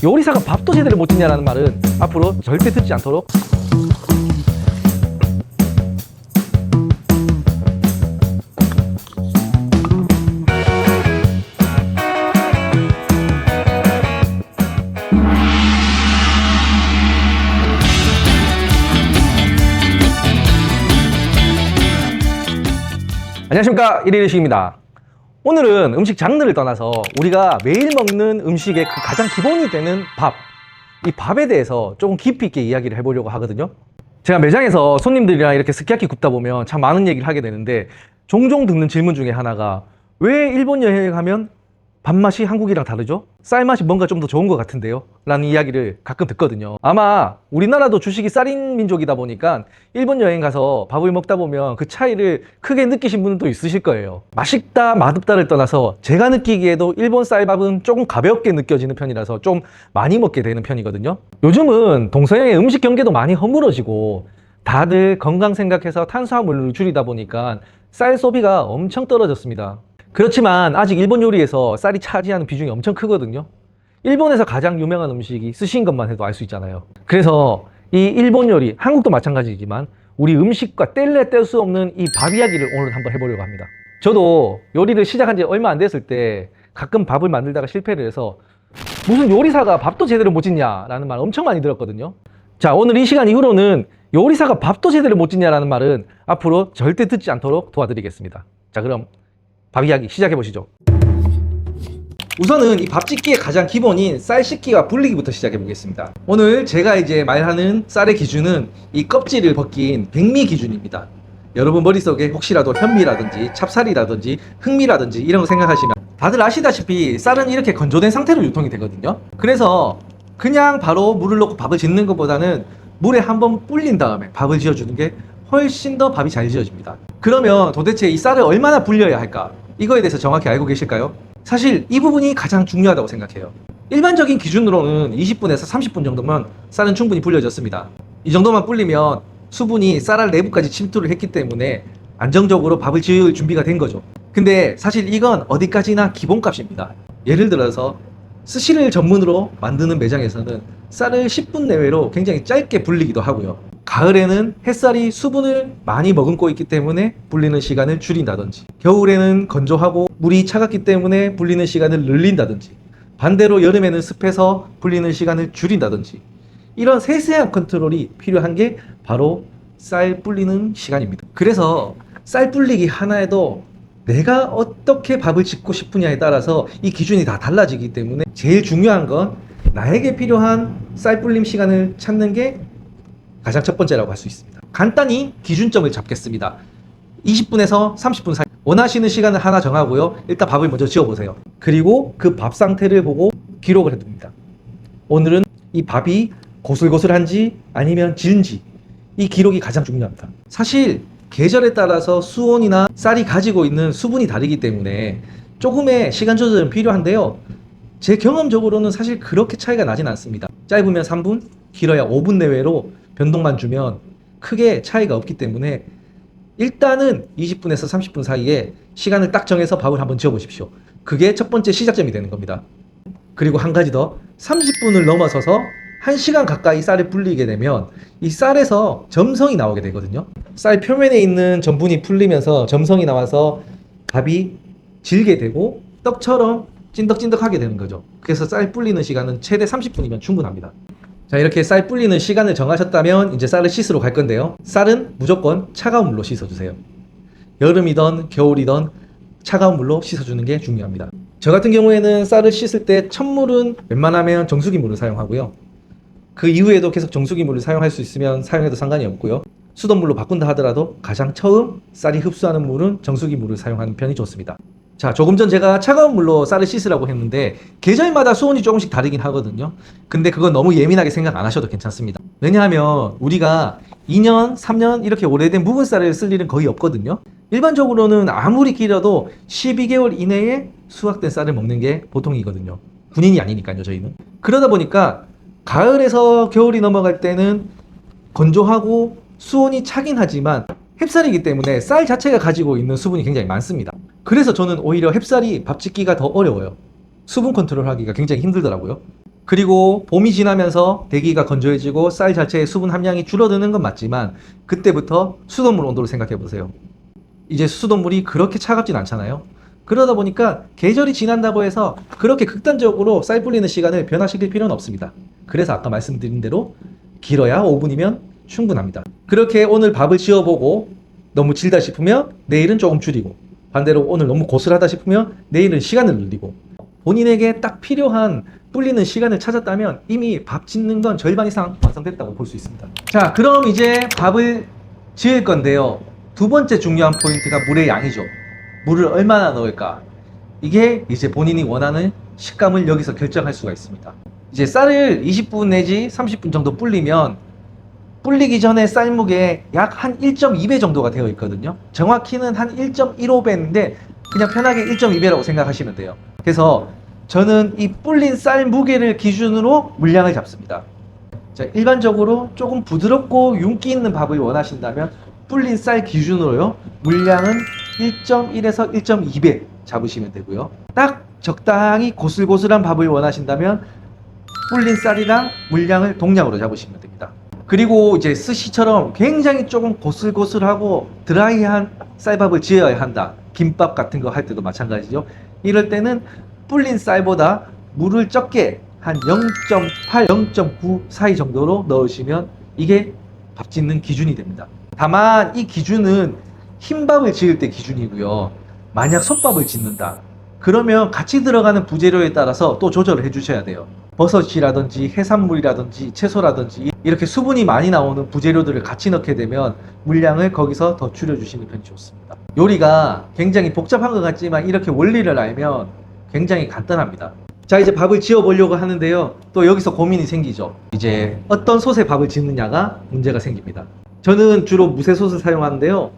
요리사가 밥도 제대로 못 짓냐라는 말은 앞으로 절대 듣지 않도록. 안녕하십니까, 일일일식입니다. 오늘은 음식 장르를 떠나서 우리가 매일 먹는 음식의 그 가장 기본이 되는 밥, 이 밥에 대해서 조금 깊이 있게 이야기를 해보려고 하거든요. 제가 매장에서 손님들이랑 이렇게 스키야키 굽다 보면 참 많은 얘기를 하게 되는데, 종종 듣는 질문 중에 하나가 왜 일본 여행 가면 밥맛이 한국이랑 다르죠? 쌀맛이 뭔가 좀 더 좋은 것 같은데요? 라는 이야기를 가끔 듣거든요. 아마 우리나라도 주식이 쌀인 민족이다 보니까 일본 여행 가서 밥을 먹다 보면 그 차이를 크게 느끼신 분도 있으실 거예요. 맛있다 맛없다를 떠나서 제가 느끼기에도 일본 쌀밥은 조금 가볍게 느껴지는 편이라서 좀 많이 먹게 되는 편이거든요. 요즘은 동서양의 음식 경계도 많이 허물어지고 다들 건강 생각해서 탄수화물을 줄이다 보니까 쌀 소비가 엄청 떨어졌습니다. 그렇지만 아직 일본 요리에서 쌀이 차지하는 비중이 엄청 크거든요. 일본에서 가장 유명한 음식이 스시인 것만 해도 알 수 있잖아요. 그래서 이 일본 요리, 한국도 마찬가지지만 우리 음식과 뗄래 뗄 수 없는 이 밥 이야기를 오늘 한번 해보려고 합니다. 저도 요리를 시작한 지 얼마 안 됐을 때 가끔 밥을 만들다가 실패를 해서 무슨 요리사가 밥도 제대로 못 짓냐라는 말 엄청 많이 들었거든요. 자, 오늘 이 시간 이후로는 요리사가 밥도 제대로 못 짓냐라는 말은 앞으로 절대 듣지 않도록 도와드리겠습니다. 자, 그럼 밥 이야기 시작해 보시죠. 우선은 이 밥 짓기의 가장 기본인 쌀 씻기와 불리기부터 시작해 보겠습니다. 오늘 제가 이제 말하는 쌀의 기준은 이 껍질을 벗긴 백미 기준입니다. 여러분 머릿속에 혹시라도 현미라든지 찹쌀이라든지 흑미라든지 이런 거 생각하시면 다들 아시다시피 쌀은 이렇게 건조된 상태로 유통이 되거든요. 그래서 그냥 바로 물을 넣고 밥을 짓는 것보다는 물에 한번 불린 다음에 밥을 지어주는 게 훨씬 더 밥이 잘 지어집니다. 그러면 도대체 이 쌀을 얼마나 불려야 할까? 이거에 대해서 정확히 알고 계실까요? 사실 이 부분이 가장 중요하다고 생각해요. 일반적인 기준으로는 20분에서 30분 정도면 쌀은 충분히 불려졌습니다. 이 정도만 불리면 수분이 쌀알 내부까지 침투를 했기 때문에 안정적으로 밥을 지을 준비가 된 거죠. 근데 사실 이건 어디까지나 기본값입니다. 예를 들어서 스시를 전문으로 만드는 매장에서는 쌀을 10분 내외로 굉장히 짧게 불리기도 하고요. 가을에는 햇살이 수분을 많이 머금고 있기 때문에 불리는 시간을 줄인다든지, 겨울에는 건조하고 물이 차갑기 때문에 불리는 시간을 늘린다든지, 반대로 여름에는 습해서 불리는 시간을 줄인다든지, 이런 세세한 컨트롤이 필요한 게 바로 쌀 불리는 시간입니다. 그래서 쌀 불리기 하나에도 내가 어떻게 밥을 짓고 싶으냐에 따라서 이 기준이 다 달라지기 때문에 제일 중요한 건 나에게 필요한 쌀 불림 시간을 찾는 게 가장 첫 번째라고 할 수 있습니다. 간단히 기준점을 잡겠습니다. 20분에서 30분 사이 원하시는 시간을 하나 정하고요. 일단 밥을 먼저 지어보세요. 그리고 그 밥 상태를 보고 기록을 해둡니다. 오늘은 이 밥이 고슬고슬한지 아니면 질은지, 이 기록이 가장 중요합니다. 사실 계절에 따라서 수온이나 쌀이 가지고 있는 수분이 다르기 때문에 조금의 시간 조절은 필요한데요. 제 경험적으로는 사실 그렇게 차이가 나진 않습니다. 짧으면 3분, 길어야 5분 내외로 변동만 주면 크게 차이가 없기 때문에 일단은 20분에서 30분 사이에 시간을 딱 정해서 밥을 한번 지어 보십시오. 그게 첫 번째 시작점이 되는 겁니다. 그리고 한 가지 더, 30분을 넘어서서 1시간 가까이 쌀을 불리게 되면 이 쌀에서 점성이 나오게 되거든요. 쌀 표면에 있는 전분이 풀리면서 점성이 나와서 밥이 질게 되고 떡처럼 찐득찐득하게 되는 거죠. 그래서 쌀 불리는 시간은 최대 30분이면 충분합니다. 자, 이렇게 쌀 불리는 시간을 정하셨다면 이제 쌀을 씻으러 갈 건데요. 쌀은 무조건 차가운 물로 씻어주세요. 여름이든 겨울이든 차가운 물로 씻어주는 게 중요합니다. 저 같은 경우에는 쌀을 씻을 때 첫물은 웬만하면 정수기 물을 사용하고요. 그 이후에도 계속 정수기 물을 사용할 수 있으면 사용해도 상관이 없고요. 수돗물로 바꾼다 하더라도 가장 처음 쌀이 흡수하는 물은 정수기 물을 사용하는 편이 좋습니다. 자, 조금 전 제가 차가운 물로 쌀을 씻으라고 했는데 계절마다 수온이 조금씩 다르긴 하거든요. 근데 그건 너무 예민하게 생각 안 하셔도 괜찮습니다. 왜냐하면 우리가 2년, 3년 이렇게 오래된 묵은 쌀을 쓸 일은 거의 없거든요. 일반적으로는 아무리 길어도 12개월 이내에 수확된 쌀을 먹는 게 보통이거든요. 군인이 아니니까요, 저희는. 그러다 보니까 가을에서 겨울이 넘어갈 때는 건조하고 수온이 차긴 하지만 햅쌀이기 때문에 쌀 자체가 가지고 있는 수분이 굉장히 많습니다. 그래서 저는 오히려 햅쌀이 밥 짓기가 더 어려워요. 수분 컨트롤 하기가 굉장히 힘들더라고요. 그리고 봄이 지나면서 대기가 건조해지고 쌀 자체의 수분 함량이 줄어드는 건 맞지만 그때부터 수돗물 온도를 생각해 보세요. 이제 수돗물이 그렇게 차갑진 않잖아요. 그러다 보니까 계절이 지난다고 해서 그렇게 극단적으로 쌀 불리는 시간을 변화시킬 필요는 없습니다. 그래서 아까 말씀드린 대로 길어야 5분이면 충분합니다. 그렇게 오늘 밥을 지어보고 너무 질다 싶으면 내일은 조금 줄이고, 반대로 오늘 너무 고슬하다 싶으면 내일은 시간을 늘리고, 본인에게 딱 필요한 불리는 시간을 찾았다면 이미 밥 짓는 건 절반 이상 완성됐다고 볼 수 있습니다. 자, 그럼 이제 밥을 지을 건데요. 두 번째 중요한 포인트가 물의 양이죠. 물을 얼마나 넣을까? 이게 이제 본인이 원하는 식감을 여기서 결정할 수가 있습니다. 이제 쌀을 20분 내지 30분 정도 불리면 불리기 전에 쌀무게 약 한 1.2배 정도가 되어 있거든요. 정확히는 한 1.15배인데 그냥 편하게 1.2배라고 생각하시면 돼요. 그래서 저는 이 불린 쌀 무게를 기준으로 물량을 잡습니다. 자, 일반적으로 조금 부드럽고 윤기 있는 밥을 원하신다면 불린 쌀 기준으로요, 물량은 1.1에서 1.2배 잡으시면 되고요. 딱 적당히 고슬고슬한 밥을 원하신다면 불린 쌀이랑 물량을 동량으로 잡으시면 됩니다. 그리고 이제 스시처럼 굉장히 조금 고슬고슬하고 드라이한 쌀밥을 지어야 한다. 김밥 같은 거 할 때도 마찬가지죠. 이럴 때는 불린 쌀보다 물을 적게 한 0.8, 0.9 사이 정도로 넣으시면 이게 밥 짓는 기준이 됩니다. 다만 이 기준은 흰밥을 지을 때 기준이고요. 만약 솥밥을 짓는다, 그러면 같이 들어가는 부재료에 따라서 또 조절을 해주셔야 돼요. 버섯이라든지 해산물이라든지 채소라든지 이렇게 수분이 많이 나오는 부재료들을 같이 넣게 되면 물량을 거기서 더 줄여주시는 편이 좋습니다. 요리가 굉장히 복잡한 것 같지만 이렇게 원리를 알면 굉장히 간단합니다. 자, 이제 밥을 지어 보려고 하는데요. 또 여기서 고민이 생기죠. 이제 어떤 솥에 밥을 짓느냐가 문제가 생깁니다. 저는 주로 무쇠솥을 사용하는데요.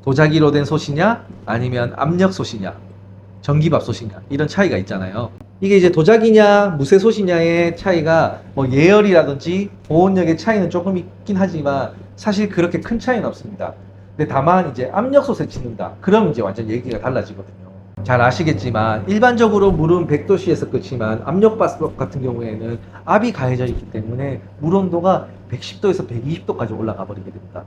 도자기로 된 솥이냐 아니면 압력솥이냐 전기밥솥이냐 이런 차이가 있잖아요. 이게 이제 도자기냐 무쇠솥이냐의 차이가 뭐 예열이라든지 보온력의 차이는 조금 있긴 하지만 사실 그렇게 큰 차이는 없습니다. 근데 다만 이제 압력솥에 짓는다, 그럼 이제 완전 얘기가 달라지거든요. 잘 아시겠지만 일반적으로 물은 100도씨에서 끝이지만 압력밥솥 같은 경우에는 압이 가해져 있기 때문에 물 온도가 110도에서 120도까지 올라가 버리게 됩니다.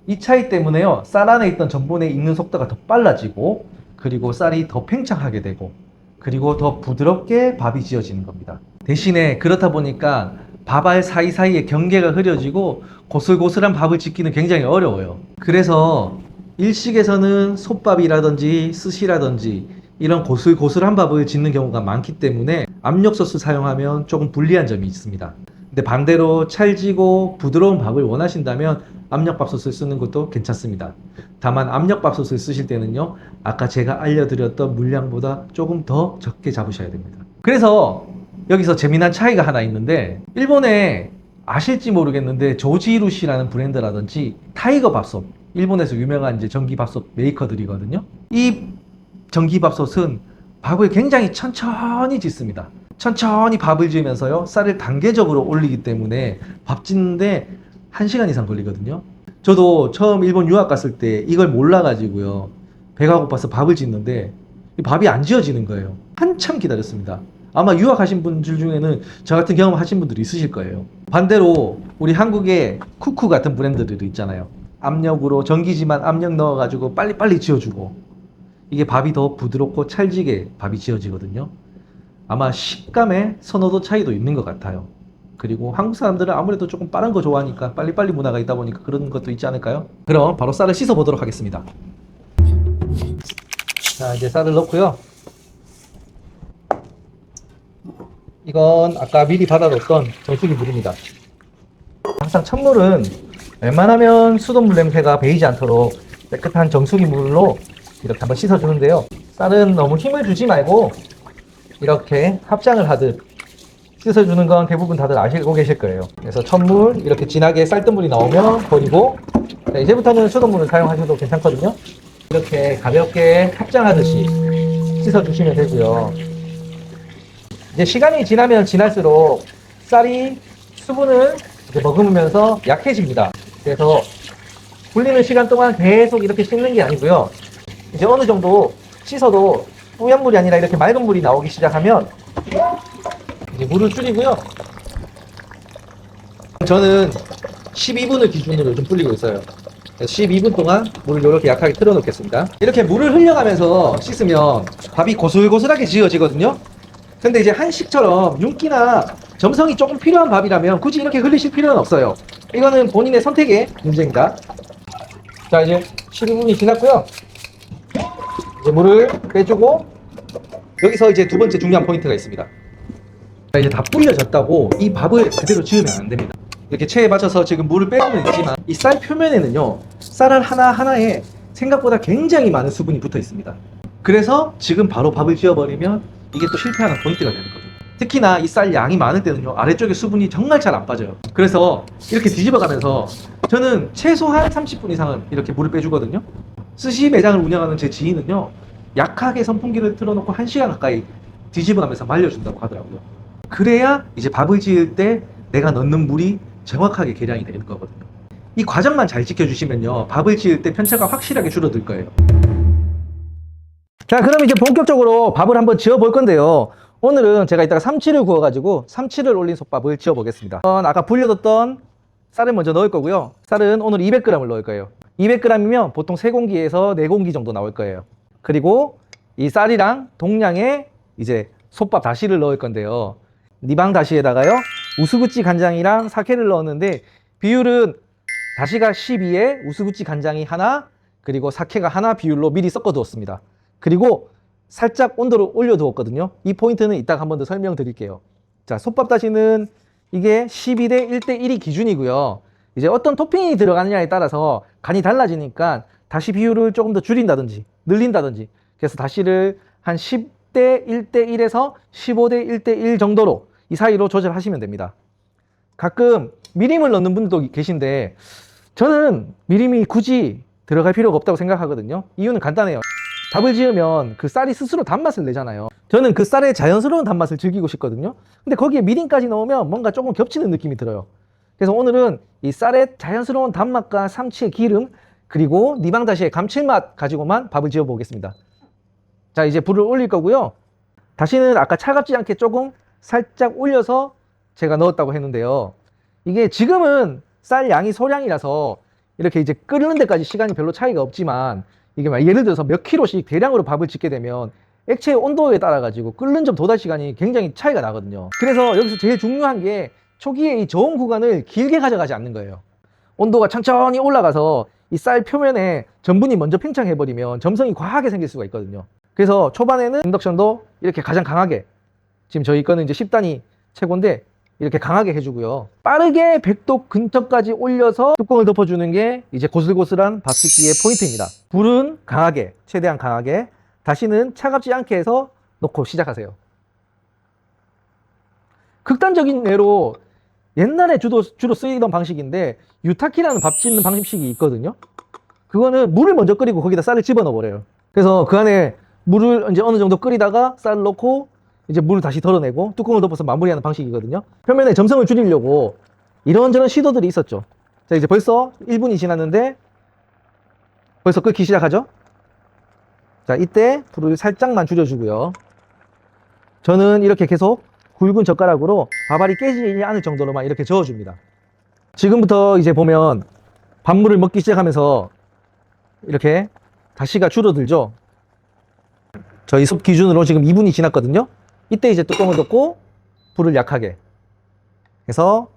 이 차이 때문에요, 쌀 안에 있던 전분의 익는 속도가 더 빨라지고, 그리고 쌀이 더 팽창하게 되고, 그리고 더 부드럽게 밥이 지어지는 겁니다. 대신에 그렇다 보니까 밥알 사이사이에 경계가 흐려지고 고슬고슬한 밥을 짓기는 굉장히 어려워요. 그래서 일식에서는 솥밥이라든지 스시라든지 이런 고슬고슬한 밥을 짓는 경우가 많기 때문에 압력솥을 사용하면 조금 불리한 점이 있습니다. 근데 반대로 찰지고 부드러운 밥을 원하신다면 압력밥솥을 쓰는 것도 괜찮습니다. 다만 압력밥솥을 쓰실 때는요, 아까 제가 알려드렸던 물량보다 조금 더 적게 잡으셔야 됩니다. 그래서 여기서 재미난 차이가 하나 있는데, 일본에 아실지 모르겠는데 조지루시라는 브랜드라든지 타이거 밥솥, 일본에서 유명한 이제 전기밥솥 메이커들이거든요. 이 전기밥솥은 밥을 굉장히 천천히 짓습니다. 천천히 밥을 지으면서요, 쌀을 단계적으로 올리기 때문에 밥 짓는데 1시간 이상 걸리거든요. 저도 처음 일본 유학 갔을 때 이걸 몰라가지고요, 배가 고파서 밥을 짓는데 밥이 안 지어지는 거예요. 한참 기다렸습니다. 아마 유학하신 분들 중에는 저 같은 경험 하신 분들이 있으실 거예요. 반대로 우리 한국의 쿠쿠 같은 브랜드들이 있잖아요. 압력으로, 전기지만 압력 넣어가지고 빨리빨리 지어주고, 이게 밥이 더 부드럽고 찰지게 밥이 지어지거든요. 아마 식감의 선호도 차이도 있는 것 같아요. 그리고 한국 사람들은 아무래도 조금 빠른 거 좋아하니까 빨리빨리 문화가 있다 보니까 그런 것도 있지 않을까요? 그럼 바로 쌀을 씻어 보도록 하겠습니다. 자, 이제 쌀을 넣고요. 이건 아까 미리 받아뒀던 정수기 물입니다. 항상 찬물은 웬만하면 수돗물 냄새가 배이지 않도록 깨끗한 정수기 물로 이렇게 한번 씻어주는데요. 쌀은 너무 힘을 주지 말고 이렇게 합장을 하듯 씻어주는 건 대부분 다들 아시고 계실 거예요. 그래서 첫물 이렇게 진하게 쌀뜨물이 나오면 버리고, 자, 이제부터는 수돗물을 사용하셔도 괜찮거든요. 이렇게 가볍게 합장하듯이 씻어주시면 되고요. 이제 시간이 지나면 지날수록 쌀이 수분을 이제 머금으면서 약해집니다. 그래서 불리는 시간 동안 계속 이렇게 씻는 게 아니고요. 이제 어느 정도 씻어도 뿌연 물이 아니라 이렇게 맑은 물이 나오기 시작하면 이제 물을 줄이고요. 저는 12분을 기준으로 좀 불리고 있어요. 12분 동안 물을 이렇게 약하게 틀어 놓겠습니다. 이렇게 물을 흘려가면서 씻으면 밥이 고슬고슬하게 지어지거든요. 근데 이제 한식처럼 윤기나 점성이 조금 필요한 밥이라면 굳이 이렇게 흘리실 필요는 없어요. 이거는 본인의 선택의 문제입니다. 자, 이제 12분이 지났고요. 이제 물을 빼주고, 여기서 이제 두 번째 중요한 포인트가 있습니다. 자, 이제 다 불려졌다고 이 밥을 그대로 지으면 안 됩니다. 이렇게 체에 맞춰서 지금 물을 빼고는 있지만 이 쌀 표면에는요, 쌀알 하나하나에 생각보다 굉장히 많은 수분이 붙어 있습니다. 그래서 지금 바로 밥을 지어버리면 이게 또 실패하는 포인트가 되는 거죠. 특히나 이 쌀 양이 많을 때는요, 아래쪽에 수분이 정말 잘 안 빠져요. 그래서 이렇게 뒤집어 가면서 저는 최소한 30분 이상은 이렇게 물을 빼주거든요. 스시 매장을 운영하는 제 지인은요, 약하게 선풍기를 틀어놓고 1시간 가까이 뒤집어 가면서 말려준다고 하더라고요. 그래야 이제 밥을 지을 때 내가 넣는 물이 정확하게 계량이 되는 거거든요. 이 과정만 잘 지켜주시면요, 밥을 지을 때 편차가 확실하게 줄어들 거예요. 자, 그럼 이제 본격적으로 밥을 한번 지어 볼 건데요. 오늘은 제가 이따가 삼치를 구워가지고 삼치를 올린 솥밥을 지어 보겠습니다. 아까 불려뒀던 쌀을 먼저 넣을 거고요. 쌀은 오늘 200g을 넣을 거예요. 200g이면 보통 3공기에서 4공기 정도 나올 거예요. 그리고 이 쌀이랑 동량의 이제 솥밥 다시를 넣을 건데요. 니방 다시에다가요, 우스구찌 간장이랑 사케를 넣었는데, 비율은 다시가 12에 우스구찌 간장이 하나, 그리고 사케가 하나 비율로 미리 섞어 두었습니다. 그리고 살짝 온도를 올려 두었거든요. 이 포인트는 이따가 한 번 더 설명드릴게요. 자, 솥밥 다시는 이게 12대 1대 1이 기준이고요. 이제 어떤 토핑이 들어가느냐에 따라서 간이 달라지니까 다시 비율을 조금 더 줄인다든지 늘린다든지, 그래서 다시를 한 10대 1대 1에서 15대 1대 1 정도로 이 사이로 조절하시면 됩니다. 가끔 미림을 넣는 분들도 계신데 저는 미림이 굳이 들어갈 필요가 없다고 생각하거든요. 이유는 간단해요. 밥을 지으면 그 쌀이 스스로 단맛을 내잖아요. 저는 그 쌀의 자연스러운 단맛을 즐기고 싶거든요. 근데 거기에 미림까지 넣으면 뭔가 조금 겹치는 느낌이 들어요. 그래서 오늘은 이 쌀의 자연스러운 단맛과 삼치의 기름, 그리고 니방다시의 감칠맛 가지고만 밥을 지어 보겠습니다. 자, 이제 불을 올릴 거고요. 다시는 아까 차갑지 않게 조금 살짝 올려서 제가 넣었다고 했는데요. 이게 지금은 쌀 양이 소량이라서 이렇게 이제 끓는 데까지 시간이 별로 차이가 없지만, 이게 막 예를 들어서 몇 킬로씩 대량으로 밥을 짓게 되면 액체의 온도에 따라 가지고 끓는 점 도달 시간이 굉장히 차이가 나거든요. 그래서 여기서 제일 중요한 게 초기에 이 저온 구간을 길게 가져가지 않는 거예요. 온도가 천천히 올라가서 이 쌀 표면에 전분이 먼저 팽창해 버리면 점성이 과하게 생길 수가 있거든요. 그래서 초반에는 인덕션도 이렇게 가장 강하게, 지금 저희 거는 이제 10단이 최고인데 이렇게 강하게 해주고요. 빠르게 100도 근처까지 올려서 뚜껑을 덮어주는 게 이제 고슬고슬한 밥 짓기의 포인트입니다. 불은 강하게, 최대한 강하게, 다시는 차갑지 않게 해서 넣고 시작하세요. 극단적인 예로 옛날에 주로 쓰이던 방식인데, 유타키라는 밥 짓는 방식이 있거든요. 그거는 물을 먼저 끓이고 거기다 쌀을 집어넣어 버려요. 그래서 그 안에 물을 이제 어느 정도 끓이다가 쌀을 넣고 이제 물을 다시 덜어내고 뚜껑을 덮어서 마무리하는 방식이거든요. 표면에 점성을 줄이려고 이런저런 시도들이 있었죠. 자, 이제 벌써 1분이 지났는데 벌써 끓기 시작하죠. 자, 이때 불을 살짝만 줄여주고요. 저는 이렇게 계속 굵은 젓가락으로 밥알이 깨지지 않을 정도로만 이렇게 저어줍니다. 지금부터 이제 보면 밥물을 먹기 시작하면서 이렇게 다시가 줄어들죠. 저희 솥 기준으로 지금 2분이 지났거든요. 이때 이제 뚜껑을 덮고 불을 약하게 해서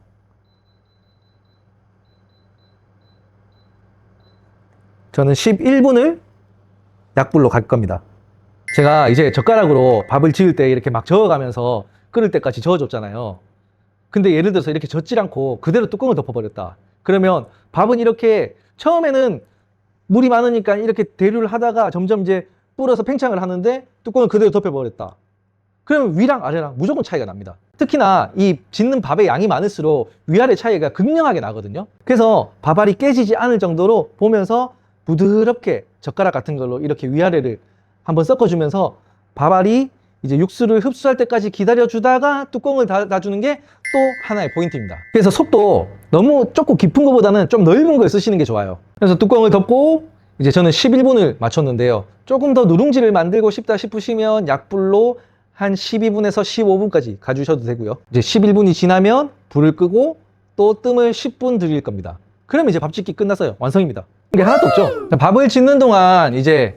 저는 11분을 약불로 갈 겁니다. 제가 이제 젓가락으로 밥을 지을 때 이렇게 막 저어가면서 끓을 때까지 저어줬잖아요. 근데 예를 들어서 이렇게 젓질 않고 그대로 뚜껑을 덮어버렸다. 그러면 밥은 이렇게 처음에는 물이 많으니까 이렇게 대류를 하다가 점점 이제 불어서 팽창을 하는데 뚜껑을 그대로 덮여버렸다. 그러면 위랑 아래랑 무조건 차이가 납니다. 특히나 이 짓는 밥의 양이 많을수록 위아래 차이가 극명하게 나거든요. 그래서 밥알이 깨지지 않을 정도로 보면서 부드럽게 젓가락 같은 걸로 이렇게 위아래를 한번 섞어주면서 밥알이 이제 육수를 흡수할 때까지 기다려주다가 뚜껑을 닫아주는 게 또 하나의 포인트입니다. 그래서 속도 너무 좁고 깊은 것보다는 좀 넓은 걸 쓰시는 게 좋아요. 그래서 뚜껑을 덮고 이제 저는 11분을 맞췄는데요. 조금 더 누룽지를 만들고 싶다 싶으시면 약불로 한 12분에서 15분까지 가주셔도 되고요. 이제 11분이 지나면 불을 끄고 또 뜸을 10분 들일 겁니다. 그러면 이제 밥 짓기 끝났어요. 완성입니다. 이게 하나도 없죠. 밥을 짓는 동안 이제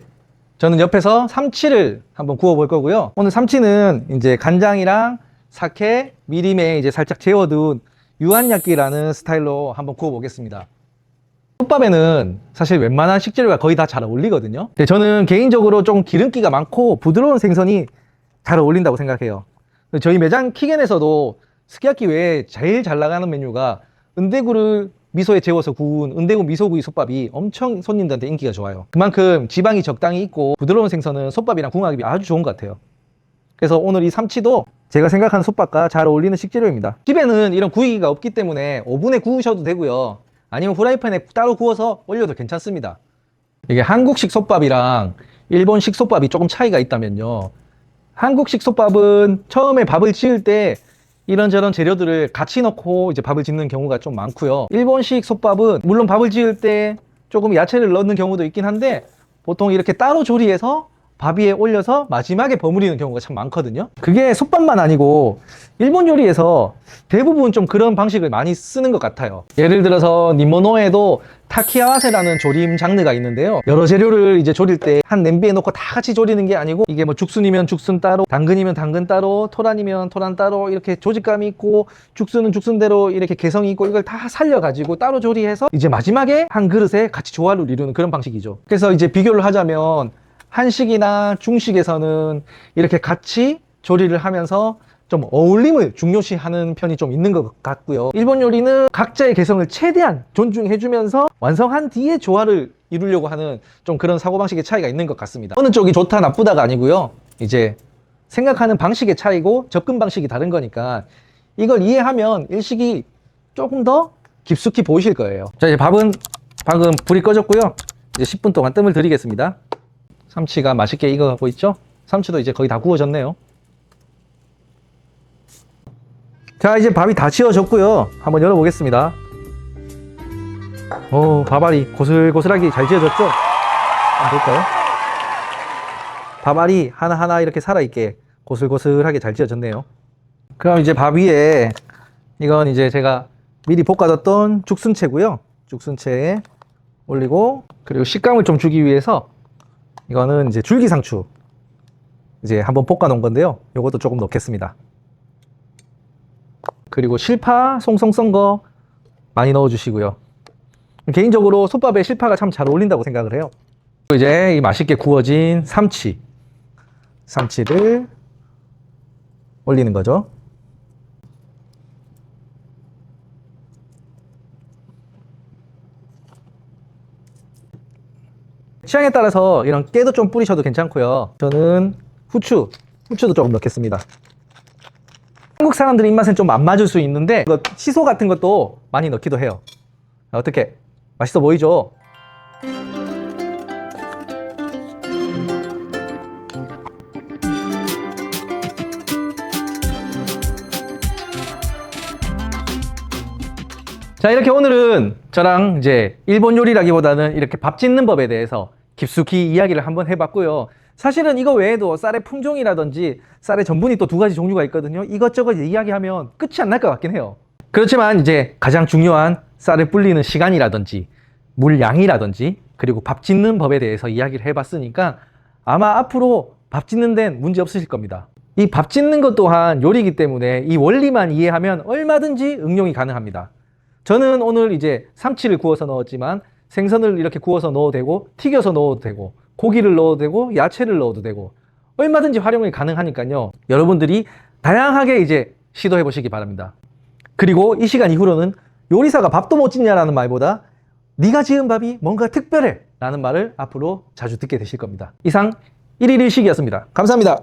저는 옆에서 삼치를 한번 구워 볼 거고요. 오늘 삼치는 이제 간장이랑 사케, 미림에 이제 살짝 재워둔 유한야끼라는 스타일로 한번 구워 보겠습니다. 솥밥에는 사실 웬만한 식재료가 거의 다 잘 어울리거든요. 근데 저는 개인적으로 좀 기름기가 많고 부드러운 생선이 잘 어울린다고 생각해요. 저희 매장 킥엔에서도 스키야키 외에 제일 잘 나가는 메뉴가 은대구를 미소에 재워서 구운 은대구 미소구이 솥밥이 엄청 손님들한테 인기가 좋아요. 그만큼 지방이 적당히 있고 부드러운 생선은 솥밥이랑 궁합이 아주 좋은 것 같아요. 그래서 오늘 이 삼치도 제가 생각하는 솥밥과 잘 어울리는 식재료입니다. 집에는 이런 구이기가 없기 때문에 오븐에 구우셔도 되고요. 아니면 후라이팬에 따로 구워서 올려도 괜찮습니다. 이게 한국식 솥밥이랑 일본식 솥밥이 조금 차이가 있다면요. 한국식 솥밥은 처음에 밥을 지을 때 이런저런 재료들을 같이 넣고 이제 밥을 짓는 경우가 좀 많고요. 일본식 솥밥은 물론 밥을 지을 때 조금 야채를 넣는 경우도 있긴 한데 보통 이렇게 따로 조리해서 밥 위에 올려서 마지막에 버무리는 경우가 참 많거든요. 그게 솥밥만 아니고 일본 요리에서 대부분 좀 그런 방식을 많이 쓰는 것 같아요. 예를 들어서 니모노에도 타키아와세라는 조림 장르가 있는데요. 여러 재료를 이제 조릴 때 한 냄비에 넣고 다 같이 조리는 게 아니고 이게 뭐 죽순이면 죽순 따로, 당근이면 당근 따로, 토란이면 토란 따로 이렇게 조직감이 있고 죽순은 죽순대로 이렇게 개성이 있고 이걸 다 살려가지고 따로 조리해서 이제 마지막에 한 그릇에 같이 조화를 이루는 그런 방식이죠. 그래서 이제 비교를 하자면 한식이나 중식에서는 이렇게 같이 조리를 하면서 좀 어울림을 중요시하는 편이 좀 있는 것 같고요. 일본 요리는 각자의 개성을 최대한 존중해주면서 완성한 뒤에 조화를 이루려고 하는 좀 그런 사고방식의 차이가 있는 것 같습니다. 어느 쪽이 좋다 나쁘다가 아니고요. 이제 생각하는 방식의 차이고 접근 방식이 다른 거니까 이걸 이해하면 일식이 조금 더 깊숙이 보이실 거예요. 자, 이제 밥은 방금 불이 꺼졌고요. 이제 10분 동안 뜸을 들이겠습니다. 삼치가 맛있게 익어가고 있죠? 삼치도 이제 거의 다 구워졌네요. 자, 이제 밥이 다 지어졌고요. 한번 열어보겠습니다. 오, 밥알이 고슬고슬하게 잘 지어졌죠? 한번 볼까요? 밥알이 하나하나 이렇게 살아있게 고슬고슬하게 잘 지어졌네요. 그럼 이제 밥 위에 이건 이제 제가 미리 볶아뒀던 죽순채고요. 죽순채에 올리고 그리고 식감을 좀 주기 위해서 이거는 이제 줄기상추 이제 한번 볶아 놓은 건데요. 요것도 조금 넣겠습니다. 그리고 실파 송송 썬 거 많이 넣어 주시고요. 개인적으로 솥밥에 실파가 참 잘 어울린다고 생각을 해요. 이제 이 맛있게 구워진 삼치를 올리는 거죠. 취향에 따라서 이런 깨도 좀 뿌리셔도 괜찮고요. 저는 후추도 조금 넣겠습니다. 한국 사람들 입맛엔 좀 안 맞을 수 있는데 시소 같은 것도 많이 넣기도 해요. 어떻게? 맛있어 보이죠? 자, 이렇게 오늘은 저랑 이제 일본 요리라기보다는 이렇게 밥 짓는 법에 대해서 깊숙이 이야기를 한번 해봤고요. 사실은 이거 외에도 쌀의 품종이라든지 쌀의 전분이 또 2가지 종류가 있거든요. 이것저것 이야기하면 끝이 안 날 것 같긴 해요. 그렇지만 이제 가장 중요한 쌀을 불리는 시간이라든지 물량이라든지 그리고 밥 짓는 법에 대해서 이야기를 해봤으니까 아마 앞으로 밥 짓는 데는 문제 없으실 겁니다. 이 밥 짓는 것 또한 요리이기 때문에 이 원리만 이해하면 얼마든지 응용이 가능합니다. 저는 오늘 이제 삼치를 구워서 넣었지만 생선을 이렇게 구워서 넣어도 되고 튀겨서 넣어도 되고 고기를 넣어도 되고 야채를 넣어도 되고 얼마든지 활용이 가능하니까요. 여러분들이 다양하게 이제 시도해 보시기 바랍니다. 그리고 이 시간 이후로는 요리사가 밥도 못 짓냐라는 말보다 네가 지은 밥이 뭔가 특별해 라는 말을 앞으로 자주 듣게 되실 겁니다. 이상 1일 1식이었습니다. 감사합니다.